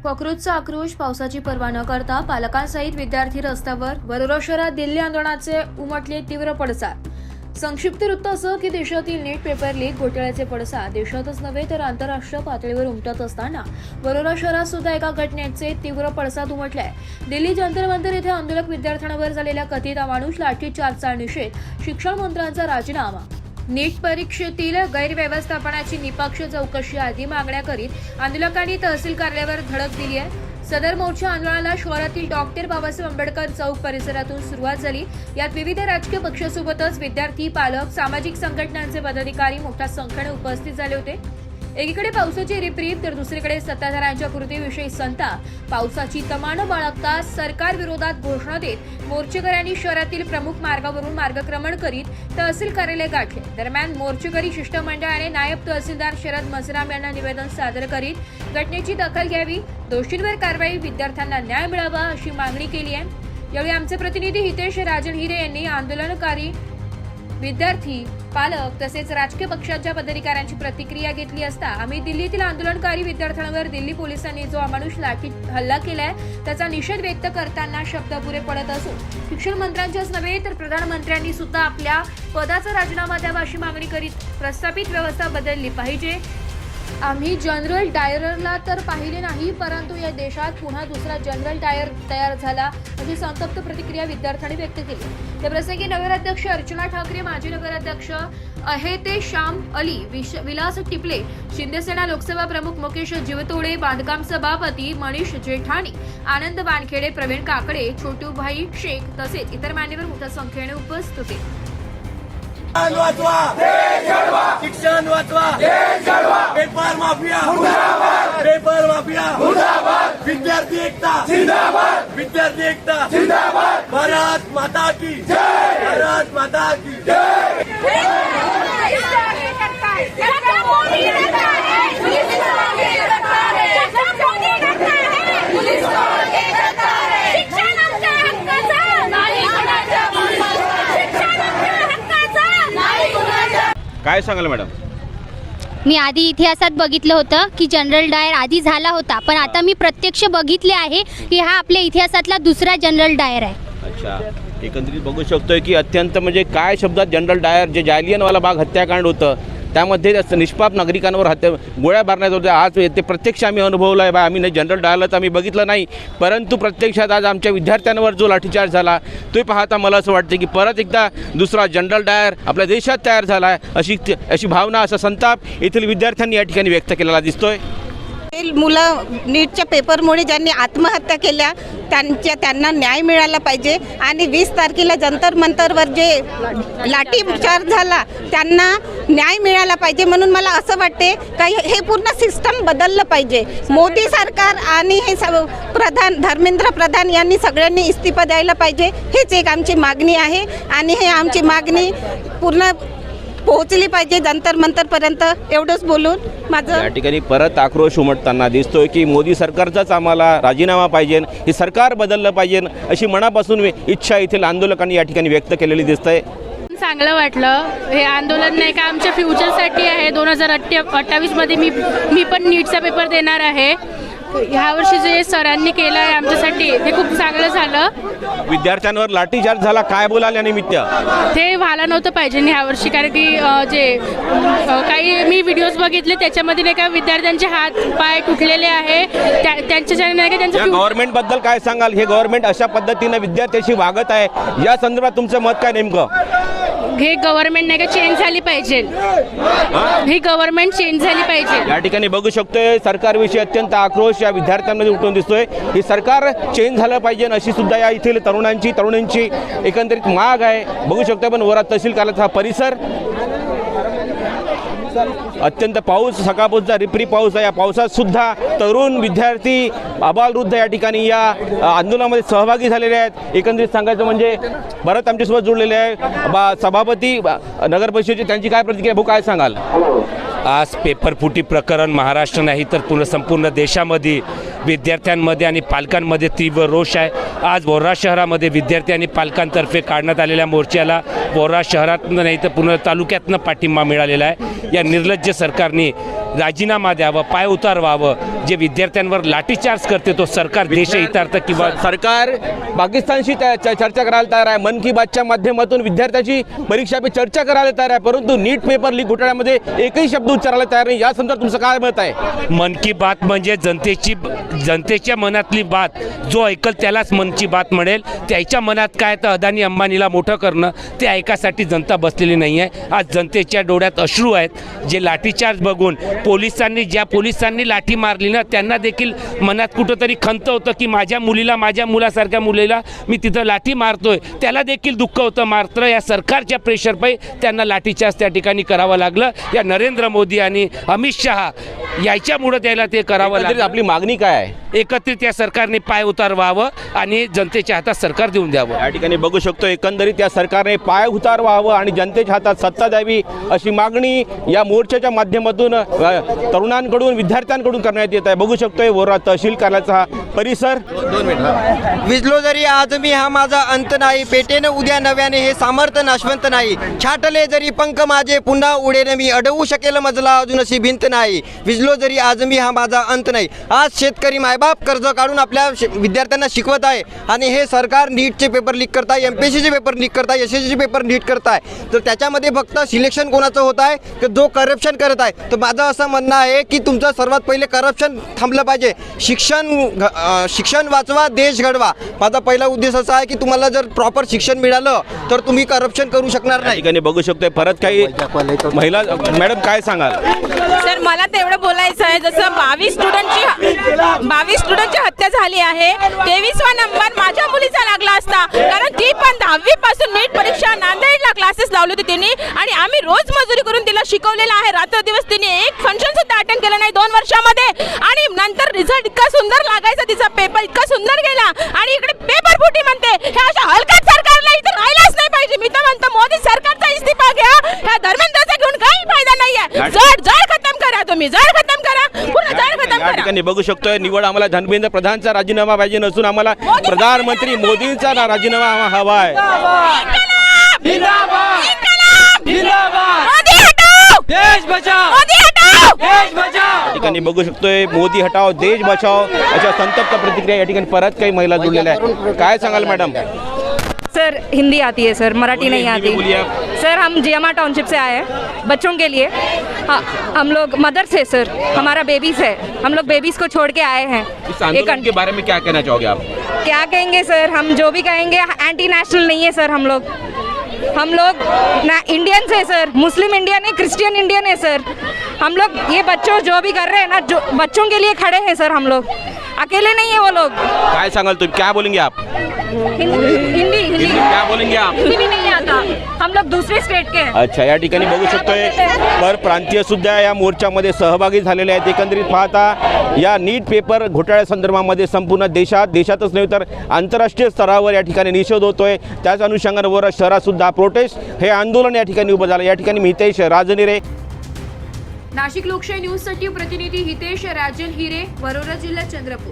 कॉक्रोचचा आक्रोश, पावसाची पर्वा न करता पालकांसहित विद्यार्थी रस्त्यावर. वरोरा शहरात दिल्ली आंदोलनाचे उमटले तीव्र पडसाद. संक्षिप्त वृत्त असं की देशातील नीट पेपर लीक घोटाळ्याचे पडसाद देशातच नव्हे तर आंतरराष्ट्रीय पातळीवर उमटत असताना वरोरा शहरात सुद्धा एका घटनेचे तीव्र पडसाद उमटले आहे. दिल्ली जंतर मंतर येथे आंदोलक विद्यार्थ्यांवर झालेल्या कथित अमानुष लाठीचार्जचा निषेध, शिक्षण मंत्र्यांचा राजीनामा, नीट परीक्षेतील गैरव्यवस्थापनाची निपक्ष चौकशी आदी मागण्या करीत आंदोलकांनी तहसील कार्यालयावर धडक दिली आहे. सदर मोर्चा आंदोलनाला शहरातील डॉक्टर बाबासाहेब आंबेडकर चौक परिसरातून सुरुवात झाली. यात विविध राजकीय पक्षासोबतच विद्यार्थी, पालक, सामाजिक संघटनांचे पदाधिकारी मोठ्या संख्येने उपस्थित झाले होते. एकीकडे पावसाची रिपरिप तर दुसरीकडे सत्ताधाऱ्यांच्या कृतीविषयी संताप. पावसाची तमा बाळगता सरकार विरोधात घोषणा देत मोर्चेकऱ्यांनी शहरातील प्रमुख मार्गावरून मार्गक्रमण करीत तहसील कार्यालय गाठले. दरम्यान मोर्चेकरी शिष्टमंडळाने नायब तहसीलदार शरद मसराम यांना निवेदन सादर करीत घटनेची दखल घ्यावी, दोषींवर कारवाई, विद्यार्थ्यांना न्याय मिळावा अशी मागणी केली आहे. यावेळी आमचे प्रतिनिधी हितेश राजन हिरे यांनी आंदोलनकारी, विद्यार्थी, पालक तसेच राजकीय पक्षांच्या पदाधिकाऱ्यांची प्रतिक्रिया घेतली असता आम्ही दिल्लीतील आंदोलनकारी विद्यार्थ्यांवर दिल्ली पोलिसांनी जो अमानुष लाठी हल्ला केलाय त्याचा निषेध व्यक्त करताना शब्द पुरे पडत असून शिक्षण मंत्र्यांच्याच नव्हे तर प्रधानमंत्र्यांनी सुद्धा आपल्या पदाचा राजीनामा द्यावा अशी मागणी करीत प्रस्थापित व्यवस्था बदलली पाहिजे. आम्ही जनरल डायरला तर पाहिले नाही, परंतु या देशात पुन्हा दुसरा जनरल डायर तयार झाला अशी संतप्त प्रतिक्रिया विद्यार्थ्यांनी व्यक्त केली. त्याप्रसंगी नगराध्यक्ष अर्चना ठाकरे, माजी नगराध्यक्ष अहेते श्याम अली, विलास टिपले, शिंदेसेना लोकसभा प्रमुख मुकेश जीवतोडे, बांधकाम सभापती मनीष जेठाणी, आनंद वानखेडे, प्रवीण काकडे, छोटूभाई शेख तसेच इतर मान्यवर मोठ्या संख्येने उपस्थित होते. वाचवा, शिक्षण वाचवा, पेपर माफिया मुर्दाबाद, पेपर माफिया मुर्दाबाद, विद्यार्थी एकता जिंदाबाद, विद्यार्थी एकता जिंदाबाद, भारत माता की जय, भारत माता की जय. काय सांगाल मॅडम? मी आधी इतिहासात बघितलं होतं की जनरल डायर आधी झाला होता, पण आता मी प्रत्यक्ष बघितले आहे की हा आपल्या इतिहासातला दुसरा जनरल डायर आहे. अच्छा, एकंदरीत बघू शकतोय की अत्यंत म्हणजे काय शब्दात जनरल डायर जे जालियनवाला बाग हत्याकांड होतं त्यामध्ये निष्पाप नागरिकांवर गोळ्या मारण्यात होत्या. आज ते प्रत्यक्ष आम्ही अनुभवलं आहे. आम्ही नाही जनरल डायरला तर आम्ही बघितलं नाही, परंतु प्रत्यक्षात आज आमच्या विद्यार्थ्यांवर जो लाठीचार्ज झाला तो पाहता मला असं वाटतं की परत एकदा दुसरा जनरल डायर आपल्या देशात तयार झाला आहे अशी भावना, असा संताप येथील विद्यार्थ्यांनी या ठिकाणी व्यक्त केलेला दिसतोय. मुलं नीटच्या पेपरमुळे ज्यांनी आत्महत्या केल्या त्यांना न्याय मिळाला पाहिजे आणि 20 तारखेला जंतर मंतरवर जे लाठीचार्ज झाला त्यांना न्याय मिळाला पाहिजे. म्हणून मला असं वाटते का हे पूर्ण सिस्टम बदललं पाहिजे. मोदी सरकार आणि हे धर्मेंद्र प्रधान यांनी सगळ्यांनी इस्तिफा द्यायला पाहिजे. हेच एक आमची मागणी आहे आणि हे आमची मागणी पूर्ण पोहोचली पाहिजे जंतर मंतरपर्यंत. एवढंच बोलून माझं या ठिकाणी परत आक्रोश उमटताना दिसतोय की मोदी सरकारचाच आम्हाला राजीनामा पाहिजे, हे सरकार बदललं पाहिजे अशी मनापासून इच्छा येथील आंदोलकांनी या ठिकाणी व्यक्त केलेली दिसतंय. चांगलं वाटलं. हे आंदोलन नाही का आमच्या फ्युचरसाठी आहे. 2028 मध्ये मी पण नीटचा पेपर देणार आहे. ह्या वर्षी जे सरांनी केलं आहे आमच्यासाठी ते खूप चांगलं झालं. विद्यार्थ्यांवर लाठीचार्ज झाला, काय बोलाल या निमित्त? ते व्हायला नव्हतं पाहिजे ह्या वर्षी, कारण की जे काही मी व्हिडिओज बघितले त्याच्यामध्ये नाही का विद्यार्थ्यांचे हात पाय तुटलेले आहे. त्यांच्या नाही का त्यांच्या गव्हर्नमेंट बद्दल काय सांगाल? हे गव्हर्नमेंट अशा पद्धतीने विद्यार्थ्याशी वागत आहे, या संदर्भात तुमचं मत काय नेमकं? हे गव्हर्नमेंट नाही का चेंज झाली पाहिजे. ही गव्हर्नमेंट चेंज झाली पाहिजे. या ठिकाणी बघू शकतोय सरकारविषयी अत्यंत आक्रोश या विद्यार्थ्यांमध्ये उठून दिसतोय. ही सरकार चेंज झालं पाहिजे अशी सुद्धा या येथील तरुणांची एकंदरीत माग आहे. बघू शकतोय पण वरात तहसील कार्यालयाचा हा परिसर अत्यंत पाऊस, सकाळपासूनचा रिपरी पाऊस आहे. या पावसात सुद्धा तरुण, विद्यार्थी, आबालवृद्ध या ठिकाणी या आंदोलनामध्ये सहभागी झालेले आहेत. एकंदरीत सांगायचं म्हणजे भरत आमच्यासोबत जुळलेले आहे, सभापती नगर परिषदेचे, त्यांची काय प्रतिक्रिया? भाऊ काय सांगाल? आज पेपरफुटी प्रकरण महाराष्ट्र नाही तर संपूर्ण देशामध्ये विद्यार्थ्यांमध्ये आणि पालकांमध्ये तीव्र रोष आहे. आज वरोरा शहरामध्ये विद्यार्थी आणि पालकांतर्फे काढण्यात आलेल्या मोर्चाला वरोरा शहरातनं नाही तर पूर्ण तालुक्यातनं पाठिंबा मिळालेला आहे. या निर्लज्ज सरकारने राजीनामा द्यावा, पायउतार व्हावं. जे विद्यार्थ्यांवर लाठीचार्ज करते तो सरकार देशहितार्थ किंवा सरकार पाकिस्तानशी चर्चा करायला तयार आहे. मन की बातच्या माध्यमातून विद्यार्थ्याची परीक्षा पे चर्चा करायला तयार आहे, परंतु नीट पेपर लीक घोटाळ्यामध्ये एकही शब्द उच्चारायला तयार नाही. या संदर्भात तुमचं काय मत आहे? मन की बात म्हणजे जनतेच्या मनातली बात, जो ऐकल त्यालाच मन की बात म्हणेल. त्याच्या मनात काय तर अदानी अंबानीला मोठं करणं, ते ऐकासाठी जनता बसलेली नाही आहे. आज जनतेच्या डोळ्यात अश्रू आहेत. जे लाठीचार्ज बघून ज्या पोलिसांनी लाठी मारली ना, त्यांना देखील मनात कुठंतरी खंत होतं की माझ्या मुलासारख्या मुलीला मी तिथं लाठी मारतोय, त्याला देखील दुःख होतं. मात्र या सरकारच्या प्रेशरपायी त्यांना लाठीचार्ज त्या ठिकाणी करावं लागलं. या नरेंद्र मोदी आणि अमित शहा याच्यामुळं त्याला ते करावं लागलं. आपली मागणी काय आहे? एकत्रित या सरकारने पाय उतार व्हावं आणि जनतेच्या हातात सरकार देऊन द्यावं. या ठिकाणी बघू शकतो एकंदरीत या सरकारने पाय उतार व्हावं आणि जनतेच्या हातात सत्ता द्यावी अशी मागणी या मोर्चाच्या माध्यमातून तरुणांकडून विद्यार्थ्यांकडून करण्यात येत आहे. बघू शकतोय वोरा तहसील कार्यालयाचा हा परिसर. विजलो जरी आज मी हा माझा अंत नाही, पेटेन उद्या नव्याने हे सामर्थ्य नाशवंत नाही. छाटले जरी पंख माझे पुन्हा उडेन मी, अडवू शकेल मजला अजून अशी भिंत नाही. विजलो जरी आज मी हा माझा अंत नाही. आज शेतकरी मायबाप कर्ज काढून आपल्या विद्यार्थ्यांना शिकवत आहे आणि हे सरकार नीटचे पेपर लीक करत आहे, MPSCचे पेपर लीक करत आहे, SSCचे पेपर लीक करत आहे. तर त्याच्यामध्ये फक्त सिलेक्शन कोणाचं होत आहे की जो करप्शन करत आहे. तर माझं असं म्हणणं आहे की तुमचं सर्वात पहिले करप्शन थांबलं पाहिजे. शिक्षण वाचवा, देश घडवा. माझा पहिला उद्देश असा आहे की तुम्हाला जर प्रॉपर शिक्षण मिळालं तर तुम्ही करप्शन करू शकणार या नाही. ठिकाणी बघू शकतोय परत काही महिला. मॅडम काय सांगाल? सर मला तेवढं बोलायचं आहे, जसं 22 स्टुडंटची हत्या झाली आहे, 23वा नंबर माझ्या मुलीचा लागला असता, कारण ती पण 10वी पासून नीट परीक्षा नांदेडला क्लासेस लावले होते तिने आणि आम्ही रोज मजुरी करून तिला शिकवलेलं आहे. रात्र दिवस तिने एक फंक्शन सुद्धा अटेंड केलं नाही 2 वर्षामध्ये आणि नंतर रिझल्ट इतका सुंदर लागायचा, तिचा पेपर इतका सुंदर गेला आणि इकडे पेपर फुटी म्हणते. हे अशा हलकट सरकारला इथं राहिलाच नाही पाहिजे. मी तर म्हणतो मोदी सरकारचा इस्तीफा घ्या, ह्या धर्मेंद्रचा घेऊन काही फायदा नाहीये. जड खतम करा, तुम्ही जड खतम करा, पूर्ण जड खतम या करा. ठिकाणी बघू शकतोय निवड आम्हाला धर्मेंद्र प्रधानचा राजीनामा पाहिजे नसून आम्हाला प्रधानमंत्री मोदींचा राजीनामा हवा आहे. या ठिकाणी बघू शकतोय मोदी हटाओ देश बचाओ अशा संतप्त प्रतिक्रिया या ठिकाणी परत काही महिला जुळलेल्या आहेत. काय सांगाल मॅडम? सर हिंदी आती है सर, मराठी नहीं आती. सर हम GMR टाउनशिप से आए हैं बच्चों के लिए. हाँ, हम लोग मदर्स है सर, हमारा बेबीज़ है, हम लोग बेबीज़ को छोड़ के आए हैं. इस आंदोलन के बारे में क्या कहना चाहोगे आप? क्या कहेंगे सर, हम जो भी कहेंगे एंटी नेशनल नहीं है सर. हम लोग ना इंडियंस है सर, मुस्लिम इंडियन है, क्रिश्चियन इंडियन है सर. हम लोग ये बच्चों जो भी कर रहे हैं ना, जो बच्चों के लिए खड़े हैं सर. हम लोग अकेले नहीं है वो लोग. काय सांगाल तुम्ही? क्या बोलेंगे आप? हिंदी क्या बोलेंगे आप? हिंदी भी नहीं आता, हम लोग दूसरे स्टेट के हैं. अच्छा, या ठिकाणी बघू शकतोय परप्रांतीय सुद्धा या मोर्चामध्ये सहभागी झालेले आहेत. एकंदरीत पाहता या नीट पेपर घोटाळ्या संदर्भामध्ये संपूर्ण देशातच नाही तर आंतरराष्ट्रीय स्तरावर या ठिकाणी निषेध होतोय. त्याच अनुषंगाने वर शहरात सुद्धा प्रोटेस्ट हे आंदोलन या ठिकाणी उभं झालं. या ठिकाणी हितेश राजनिरे. नाशिक लोकशाही न्यूजसाठी प्रतिनिधी हितेश राजन हिरे, वरोरा जिल्हा, चंद्रपूर.